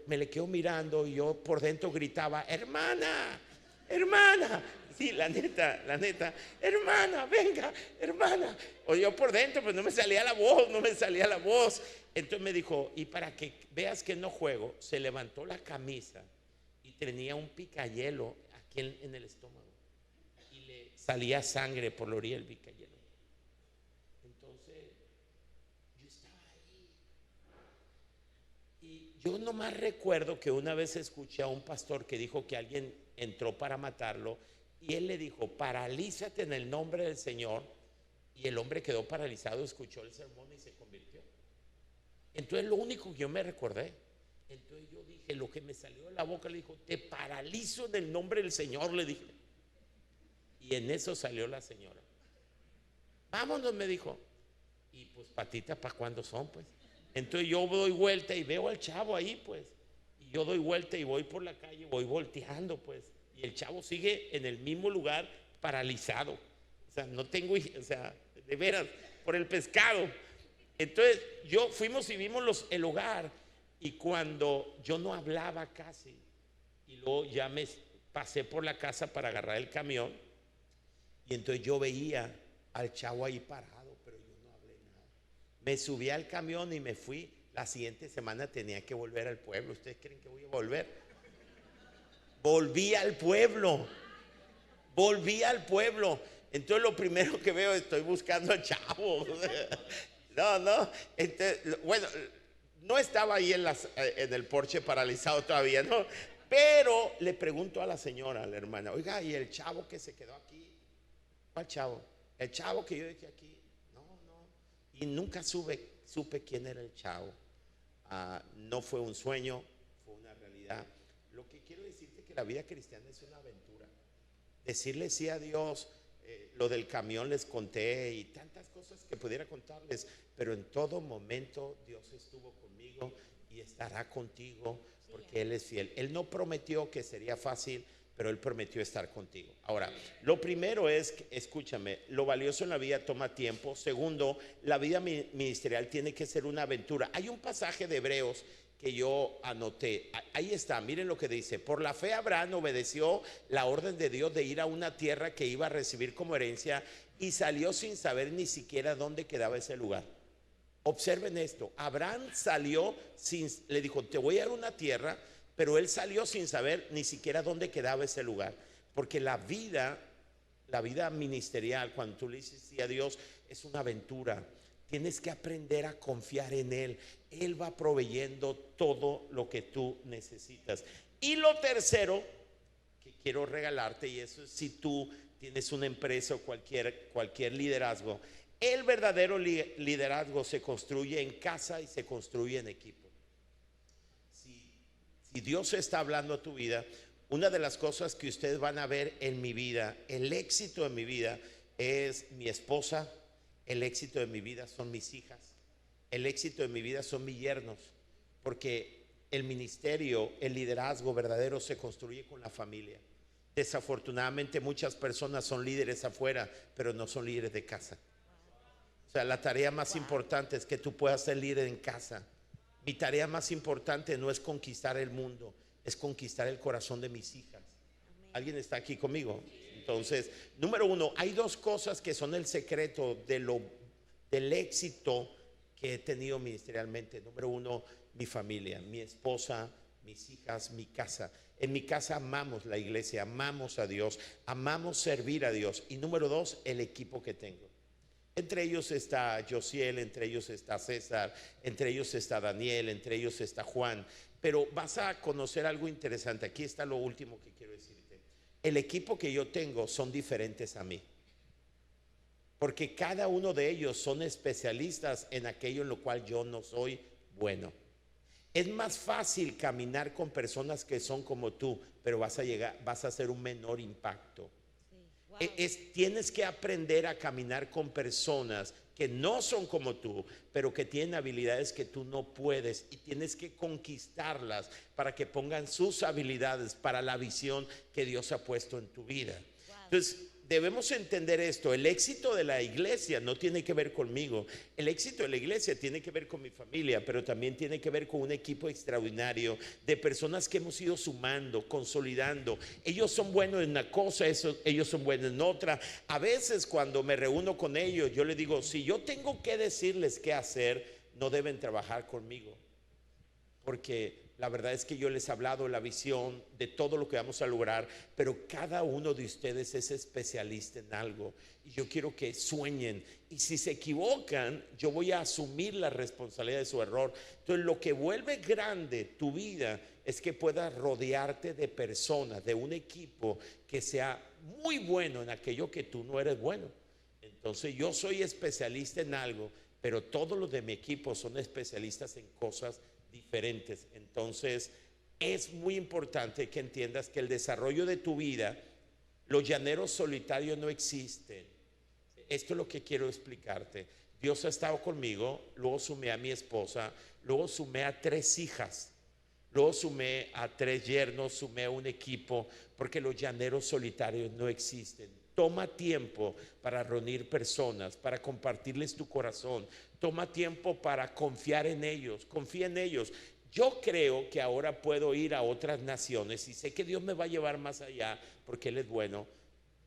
me le quedo mirando y yo por dentro gritaba, hermana, hermana. Sí, la neta, hermana, venga, hermana. O yo por dentro, pues no me salía la voz. Entonces me dijo, y para que veas que no juego, se levantó la camisa y tenía un picayelo aquí en el estómago. Y le salía sangre por la orilla del picayelo. Entonces, yo estaba ahí. Y yo nomás recuerdo que una vez escuché a un pastor que dijo que alguien entró para matarlo y él le dijo, paralízate en el nombre del Señor. Y el hombre quedó paralizado, escuchó el sermón y se convirtió. Entonces lo único que yo me recordé, entonces yo dije, lo que me salió de la boca, le dijo, te paralizo en el nombre del Señor, le dije. Y en eso salió la señora. Vámonos, me dijo. Y pues patitas, ¿para cuándo son, pues? Entonces yo doy vuelta y veo al chavo ahí, pues. Y yo doy vuelta y voy por la calle, voy volteando, pues. Y el chavo sigue en el mismo lugar, paralizado. O sea, no tengo, o sea, de veras, por el pescado. Entonces fuimos y vimos el hogar. Y cuando yo no hablaba casi, y luego ya me pasé por la casa para agarrar el camión, y entonces yo veía al chavo ahí parado, pero yo no hablé nada. Me subí al camión y me fui. La siguiente semana tenía que volver al pueblo. ¿Ustedes creen que voy a volver? Volví al pueblo. Entonces lo primero que veo, estoy buscando al chavo. No. Entonces, bueno, no estaba ahí en el porche paralizado todavía, ¿no? Pero le pregunto a la señora, a la hermana, oiga, ¿y el chavo que se quedó aquí? ¿Cuál chavo? El chavo que yo dejé aquí. No. Y nunca supe quién era el chavo. No fue un sueño, fue una realidad. Lo que quiero decirte es que la vida cristiana es una aventura. Decirle sí a Dios, lo del camión les conté y tantas cosas que pudiera contarles, pero en todo momento Dios estuvo conmigo y estará contigo porque Él es fiel. Él no prometió que sería fácil, pero Él prometió estar contigo. Ahora, lo primero es, escúchame, lo valioso en la vida toma tiempo. Segundo, la vida ministerial tiene que ser una aventura. Hay un pasaje de Hebreos que yo anoté, ahí está, miren lo que dice: por la fe Abraham obedeció la orden de Dios de ir a una tierra que iba a recibir como herencia y salió sin saber ni siquiera dónde quedaba ese lugar. Observen esto, Abraham salió le dijo, te voy a dar una tierra, pero él salió sin saber ni siquiera dónde quedaba ese lugar, porque la vida ministerial, cuando tú le dices sí a Dios, es una aventura. Tienes que aprender a confiar en Él. Él va proveyendo todo lo que tú necesitas. Y lo tercero que quiero regalarte, y eso es si tú tienes una empresa o cualquier liderazgo, El verdadero liderazgo se construye en casa y se construye en equipo. Si Dios está hablando a tu vida, una de las cosas que ustedes van a ver en mi vida, el éxito de mi vida es mi esposa, el éxito de mi vida son mis hijas, el éxito de mi vida son mis yernos, porque el ministerio, el liderazgo verdadero se construye con la familia. Desafortunadamente muchas personas son líderes afuera, pero no son líderes de casa. O sea, la tarea más importante es que tú puedas ser líder en casa. Mi tarea más importante no es conquistar el mundo, es conquistar el corazón de mis hijas. ¿Alguien está aquí conmigo? Entonces, número uno, hay dos cosas que son el secreto del éxito que he tenido ministerialmente. Número uno, mi familia, mi esposa, mis hijas, mi casa. En mi casa amamos la iglesia, amamos a Dios, amamos servir a Dios. Y número dos, el equipo que tengo. Entre ellos está Josiel, entre ellos está César, entre ellos está Daniel, entre ellos está Juan. Pero vas a conocer algo interesante. Aquí está lo último que quiero decirte. El equipo que yo tengo son diferentes a mí, porque cada uno de ellos son especialistas en aquello en lo cual yo no soy bueno. Es más fácil caminar con personas que son como tú, pero vas a hacer un menor impacto. Sí, wow. Tienes que aprender a caminar con personas que no son como tú, pero que tienen habilidades que tú no puedes, y tienes que conquistarlas para que pongan sus habilidades para la visión que Dios ha puesto en tu vida. Wow. Entonces, debemos entender esto. El éxito de la iglesia no tiene que ver conmigo. El éxito de la iglesia tiene que ver con mi familia, pero también tiene que ver con un equipo extraordinario de personas que hemos ido sumando, consolidando. Ellos son buenos en una cosa, ellos son buenos en otra. A veces cuando me reúno con ellos, yo les digo, si yo tengo que decirles qué hacer, no deben trabajar conmigo, porque la verdad es que yo les he hablado la visión de todo lo que vamos a lograr, pero cada uno de ustedes es especialista en algo y yo quiero que sueñen, y si se equivocan yo voy a asumir la responsabilidad de su error. Entonces lo que vuelve grande tu vida es que puedas rodearte de personas, de un equipo que sea muy bueno en aquello que tú no eres bueno. Entonces yo soy especialista en algo, pero todos los de mi equipo son especialistas en cosas diferentes. Entonces es muy importante que entiendas que el desarrollo de tu vida, los llaneros solitarios no existen. Esto es lo que quiero explicarte. Dios ha estado conmigo, luego sumé a mi esposa, luego sumé a 3 hijas, luego sumé a 3 yernos, sumé a un equipo, porque los llaneros solitarios no existen. Toma tiempo para reunir personas, para compartirles tu corazón. Toma tiempo para confiar en ellos, confía en ellos. Yo creo que ahora puedo ir a otras naciones y sé que Dios me va a llevar más allá porque Él es bueno,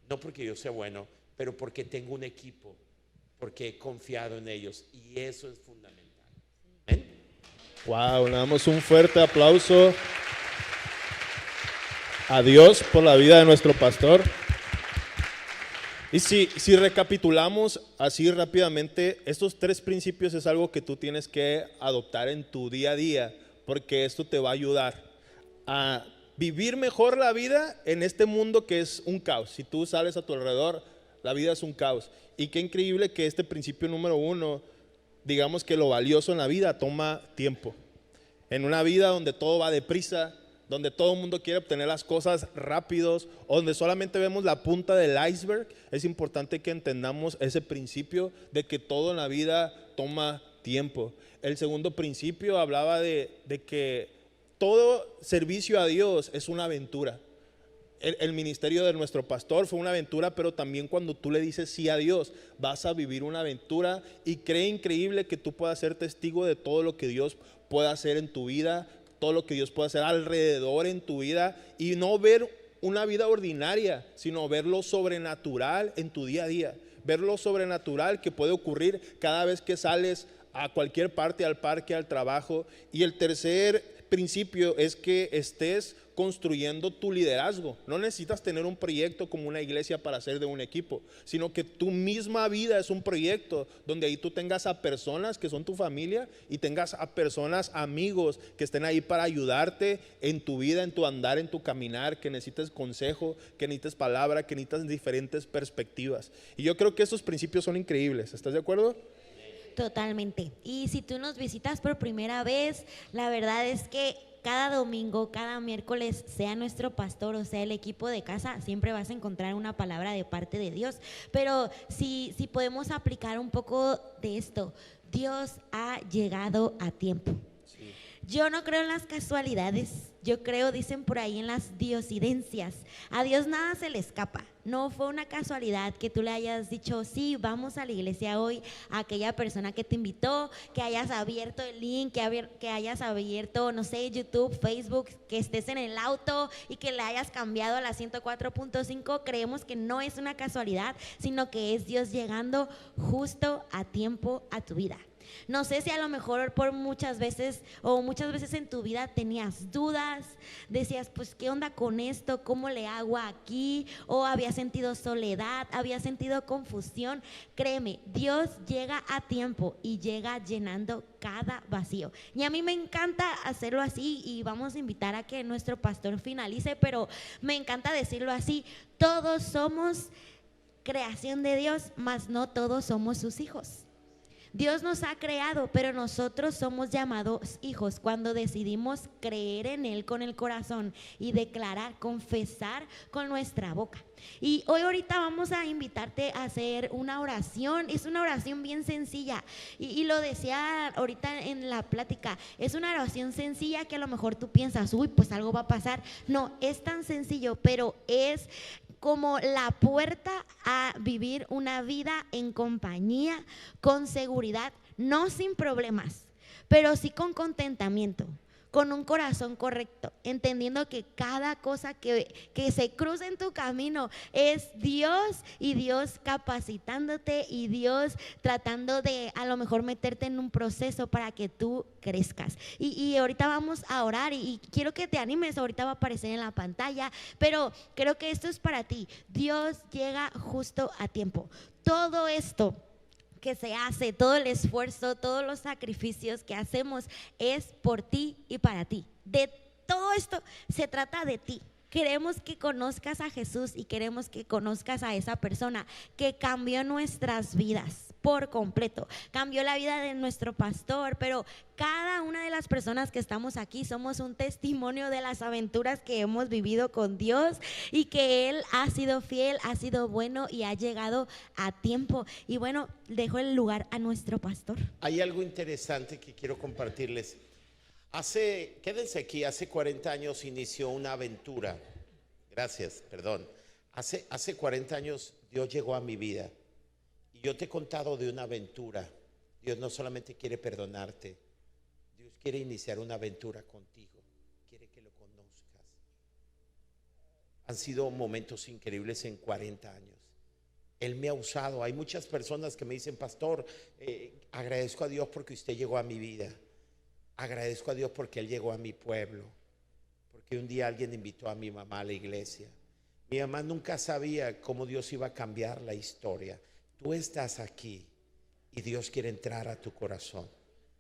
no porque yo sea bueno, pero porque tengo un equipo, porque he confiado en ellos, y eso es fundamental. ¿Ven? Wow, le damos un fuerte aplauso a Dios por la vida de nuestro pastor. Y si recapitulamos así rápidamente, estos 3 principios es algo que tú tienes que adoptar en tu día a día, porque esto te va a ayudar a vivir mejor la vida en este mundo que es un caos. Si tú sales a tu alrededor, la vida es un caos. Y qué increíble que este principio número 1, digamos que lo valioso en la vida toma tiempo. En una vida donde todo va deprisa, donde todo el mundo quiere obtener las cosas rápidos, donde solamente vemos la punta del iceberg, es importante que entendamos ese principio de que todo en la vida toma tiempo. El segundo principio hablaba de que todo servicio a Dios es una aventura. El ministerio de nuestro pastor fue una aventura, pero también cuando tú le dices sí a Dios, vas a vivir una aventura, y cree increíble que tú puedas ser testigo de todo lo que Dios pueda hacer en tu vida, todo lo que Dios puede hacer alrededor en tu vida, y no ver una vida ordinaria, sino ver lo sobrenatural en tu día a día, ver lo sobrenatural que puede ocurrir cada vez que sales a cualquier parte, al parque, al trabajo. Y el tercer principio es que estés construyendo tu liderazgo. No necesitas tener un proyecto como una iglesia para ser de un equipo, sino que tu misma vida es un proyecto donde ahí tú tengas a personas que son tu familia y tengas a personas, amigos que estén ahí para ayudarte en tu vida, en tu andar, en tu caminar, que necesites consejo, que necesites palabra, que necesitas diferentes perspectivas. Y yo creo que esos principios son increíbles. ¿Estás de acuerdo? Totalmente. Y si tú nos visitas por primera vez, la verdad es que cada domingo, cada miércoles, sea nuestro pastor o sea el equipo de casa, siempre vas a encontrar una palabra de parte de Dios. Pero si podemos aplicar un poco de esto, Dios ha llegado a tiempo. Yo no creo en las casualidades, yo creo, dicen por ahí, en las diosidencias. A Dios nada se le escapa. No fue una casualidad que tú le hayas dicho, sí, vamos a la iglesia hoy, a aquella persona que te invitó, que hayas abierto el link, que hayas abierto, no sé, YouTube, Facebook, que estés en el auto y que le hayas cambiado a la 104.5. Creemos que no es una casualidad, sino que es Dios llegando justo a tiempo a tu vida. No sé si a lo mejor por muchas veces en tu vida tenías dudas, decías, pues ¿qué onda con esto? ¿Cómo le hago aquí? O habías sentido soledad, habías sentido confusión. Créeme, Dios llega a tiempo y llega llenando cada vacío. Y a mí me encanta hacerlo así, y vamos a invitar a que nuestro pastor finalice, pero me encanta decirlo así: todos somos creación de Dios, mas no todos somos sus hijos. Dios nos ha creado, pero nosotros somos llamados hijos cuando decidimos creer en Él con el corazón y declarar, confesar con nuestra boca. Y ahorita vamos a invitarte a hacer una oración. Es una oración bien sencilla y lo decía ahorita en la plática, es una oración sencilla que a lo mejor tú piensas, uy, pues algo va a pasar. No, es tan sencillo, pero es como la puerta a vivir una vida en compañía, con seguridad, no sin problemas, pero sí con contentamiento, con un corazón correcto, entendiendo que cada cosa que se cruza en tu camino es Dios, y Dios capacitándote, y Dios tratando de a lo mejor meterte en un proceso para que tú crezcas. Y ahorita vamos a orar y quiero que te animes. Ahorita va a aparecer en la pantalla, pero creo que esto es para ti. Dios llega justo a tiempo. Todo esto que se hace, todo el esfuerzo, todos los sacrificios que hacemos es por ti y para ti. De todo esto se trata de ti. Queremos que conozcas a Jesús y queremos que conozcas a esa persona que cambió nuestras vidas por completo. Cambió la vida de nuestro pastor, pero cada una de las personas que estamos aquí somos un testimonio de las aventuras que hemos vivido con Dios, y que Él ha sido fiel, ha sido bueno y ha llegado a tiempo. Y bueno, dejo el lugar a nuestro pastor. Hay algo interesante que quiero compartirles. Quédense aquí, hace 40 años inició una aventura. Gracias, perdón. Hace 40 años Dios llegó a mi vida. Y yo te he contado de una aventura. Dios no solamente quiere perdonarte, Dios quiere iniciar una aventura contigo. Quiere que lo conozcas. Han sido momentos increíbles en 40 años. Él me ha usado. Hay muchas personas que me dicen, pastor, agradezco a Dios porque usted llegó a mi vida. Agradezco a Dios porque Él llegó a mi pueblo, porque un día alguien invitó a mi mamá a la iglesia. Mi mamá nunca sabía cómo Dios iba a cambiar la historia. Tú estás aquí y Dios quiere entrar a tu corazón.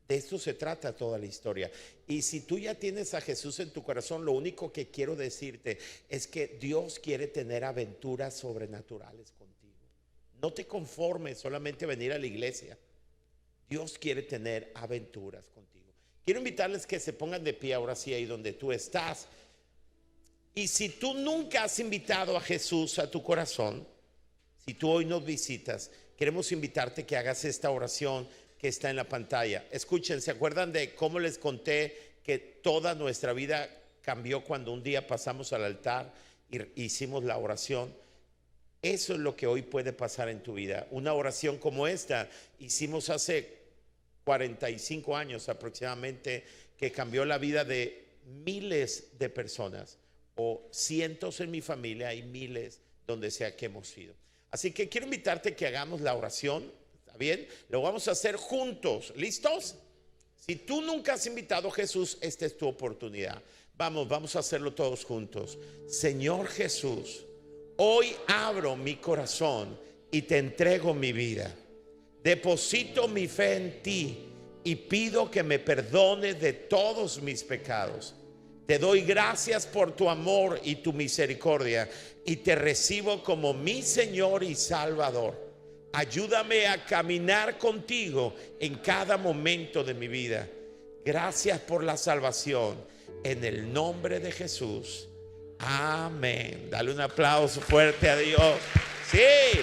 De esto se trata toda la historia. Y si tú ya tienes a Jesús en tu corazón, lo único que quiero decirte es que Dios quiere tener aventuras sobrenaturales contigo. No te conformes solamente a venir a la iglesia. Dios quiere tener aventuras contigo. Quiero invitarles que se pongan de pie ahora sí ahí donde tú estás. Y si tú nunca has invitado a Jesús a tu corazón, si tú hoy nos visitas, queremos invitarte que hagas esta oración que está en la pantalla. Escuchen, ¿se acuerdan de cómo les conté que toda nuestra vida cambió cuando un día pasamos al altar y hicimos la oración? Eso es lo que hoy puede pasar en tu vida. Una oración como esta hicimos hace 45 años aproximadamente, que cambió la vida de miles de personas, o cientos en mi familia y miles donde sea que hemos ido. Así que quiero invitarte que hagamos la oración. ¿Está bien? Lo vamos a hacer juntos. ¿Listos? Si tú nunca has invitado a Jesús, esta es tu oportunidad. Vamos a hacerlo todos juntos. Señor Jesús, hoy abro mi corazón y te entrego mi vida. Deposito mi fe en ti y pido que me perdones de todos mis pecados. Te doy gracias por tu amor y tu misericordia y te recibo como mi Señor y Salvador. Ayúdame a caminar contigo en cada momento de mi vida. Gracias por la salvación. En el nombre de Jesús. Amén. Dale un aplauso fuerte a Dios. Sí.